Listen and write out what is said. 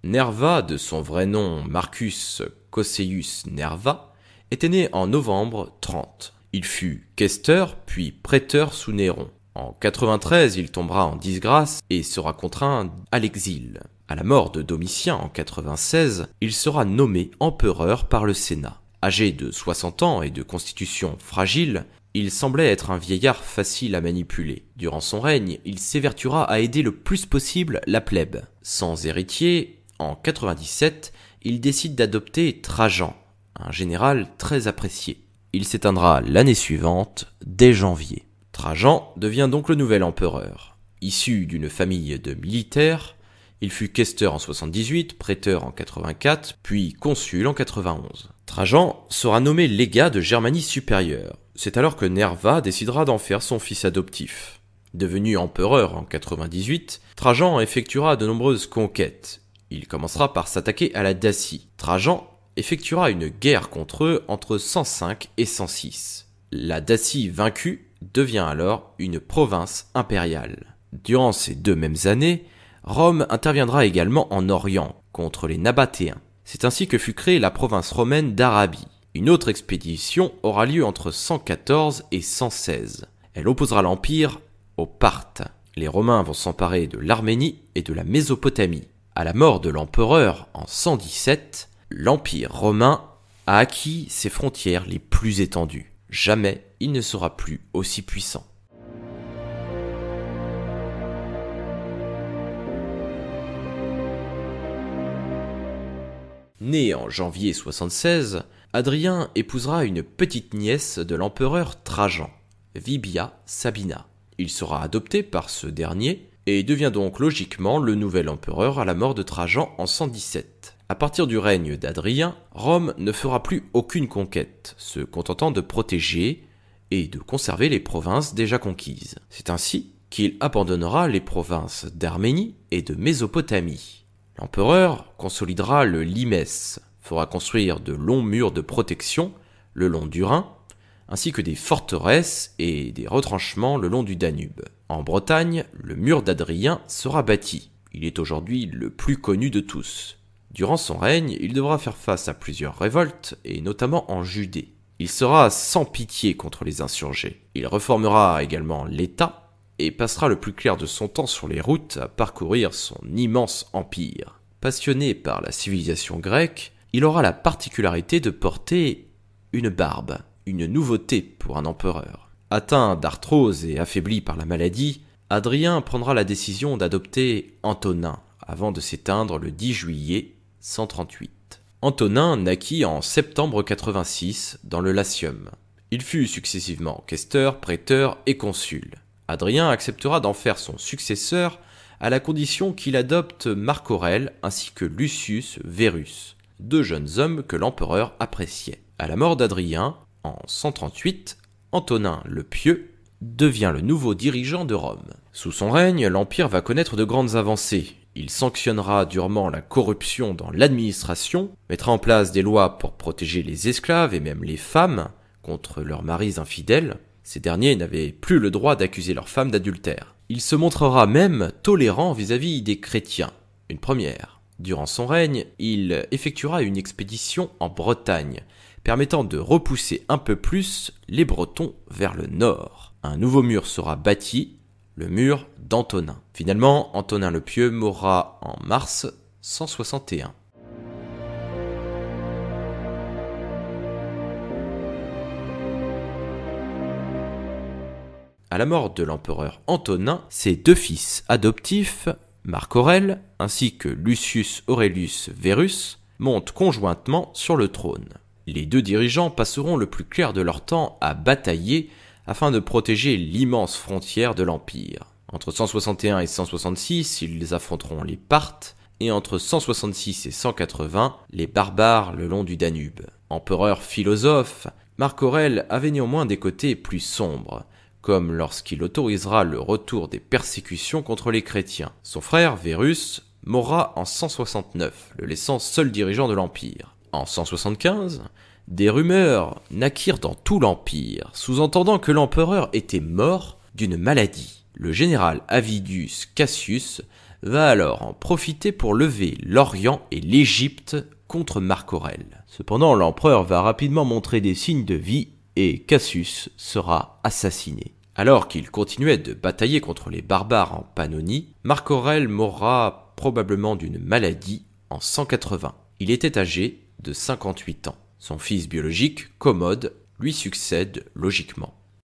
Nerva, de son vrai nom Marcus Cosseius Nerva, était né en novembre 30. Il fut questeur puis préteur sous Néron. En 93, il tombera en disgrâce et sera contraint à l'exil. À la mort de Domitien en 96, il sera nommé empereur par le Sénat. Âgé de 60 ans et de constitution fragile, il semblait être un vieillard facile à manipuler. Durant son règne, il s'évertuera à aider le plus possible la plèbe. Sans héritier, en 97, il décide d'adopter Trajan, un général très apprécié. Il s'éteindra l'année suivante, dès janvier. Trajan devient donc le nouvel empereur. Issu d'une famille de militaires, il fut questeur en 78, préteur en 84, puis consul en 91. Trajan sera nommé légat de Germanie supérieure. C'est alors que Nerva décidera d'en faire son fils adoptif. Devenu empereur en 98, Trajan effectuera de nombreuses conquêtes. Il commencera par s'attaquer à la Dacie. Trajan effectuera une guerre contre eux entre 105 et 106. La Dacie vaincue devient alors une province impériale. Durant ces 2 mêmes années, Rome interviendra également en Orient contre les Nabatéens. C'est ainsi que fut créée la province romaine d'Arabie. Une autre expédition aura lieu entre 114 et 116. Elle opposera l'Empire aux Parthes. Les Romains vont s'emparer de l'Arménie et de la Mésopotamie. À la mort de l'empereur en 117, l'Empire romain a acquis ses frontières les plus étendues. Jamais il ne sera plus aussi puissant. Né en janvier 76, Adrien épousera une petite nièce de l'empereur Trajan, Vibia Sabina. Il sera adopté par ce dernier et devient donc logiquement le nouvel empereur à la mort de Trajan en 117. À partir du règne d'Adrien, Rome ne fera plus aucune conquête, se contentant de protéger et de conserver les provinces déjà conquises. C'est ainsi qu'il abandonnera les provinces d'Arménie et de Mésopotamie. L'empereur consolidera le limès, fera construire de longs murs de protection le long du Rhin, ainsi que des forteresses et des retranchements le long du Danube. En Bretagne, le mur d'Adrien sera bâti. Il est aujourd'hui le plus connu de tous. Durant son règne, il devra faire face à plusieurs révoltes, et notamment en Judée. Il sera sans pitié contre les insurgés. Il réformera également l'État, et passera le plus clair de son temps sur les routes à parcourir son immense empire. Passionné par la civilisation grecque, il aura la particularité de porter une barbe, une nouveauté pour un empereur. Atteint d'arthrose et affaibli par la maladie, Adrien prendra la décision d'adopter Antonin, avant de s'éteindre le 10 juillet 138. Antonin naquit en septembre 86 dans le Latium. Il fut successivement questeur, préteur et consul. Adrien acceptera d'en faire son successeur à la condition qu'il adopte Marc Aurèle ainsi que Lucius Verus, 2 jeunes hommes que l'empereur appréciait. À la mort d'Adrien, en 138, Antonin le Pieux devient le nouveau dirigeant de Rome. Sous son règne, l'Empire va connaître de grandes avancées. Il sanctionnera durement la corruption dans l'administration, mettra en place des lois pour protéger les esclaves et même les femmes contre leurs maris infidèles. Ces derniers n'avaient plus le droit d'accuser leurs femmes d'adultère. Il se montrera même tolérant vis-à-vis des chrétiens. Une première. Durant son règne, il effectuera une expédition en Bretagne, permettant de repousser un peu plus les Bretons vers le nord. Un nouveau mur sera bâti, le mur d'Antonin. Finalement, Antonin le Pieux mourra en mars 161. À la mort de l'empereur Antonin, ses 2 fils adoptifs, Marc Aurèle ainsi que Lucius Aurelius Verus, montent conjointement sur le trône. Les 2 dirigeants passeront le plus clair de leur temps à batailler afin de protéger l'immense frontière de l'Empire. Entre 161 et 166, ils affronteront les Parthes, et entre 166 et 180, les barbares le long du Danube. Empereur philosophe, Marc Aurèle avait néanmoins des côtés plus sombres, comme lorsqu'il autorisera le retour des persécutions contre les chrétiens. Son frère, Verus, mourra en 169, le laissant seul dirigeant de l'Empire. En 175, des rumeurs naquirent dans tout l'Empire, sous-entendant que l'empereur était mort d'une maladie. Le général Avidius Cassius va alors en profiter pour lever l'Orient et l'Égypte contre Marc Aurèle. Cependant, l'empereur va rapidement montrer des signes de vie et Cassius sera assassiné. Alors qu'il continuait de batailler contre les barbares en Pannonie, Marc Aurèle mourra probablement d'une maladie en 180. Il était âgé de 58 ans. Son fils biologique, Commode, lui succède logiquement.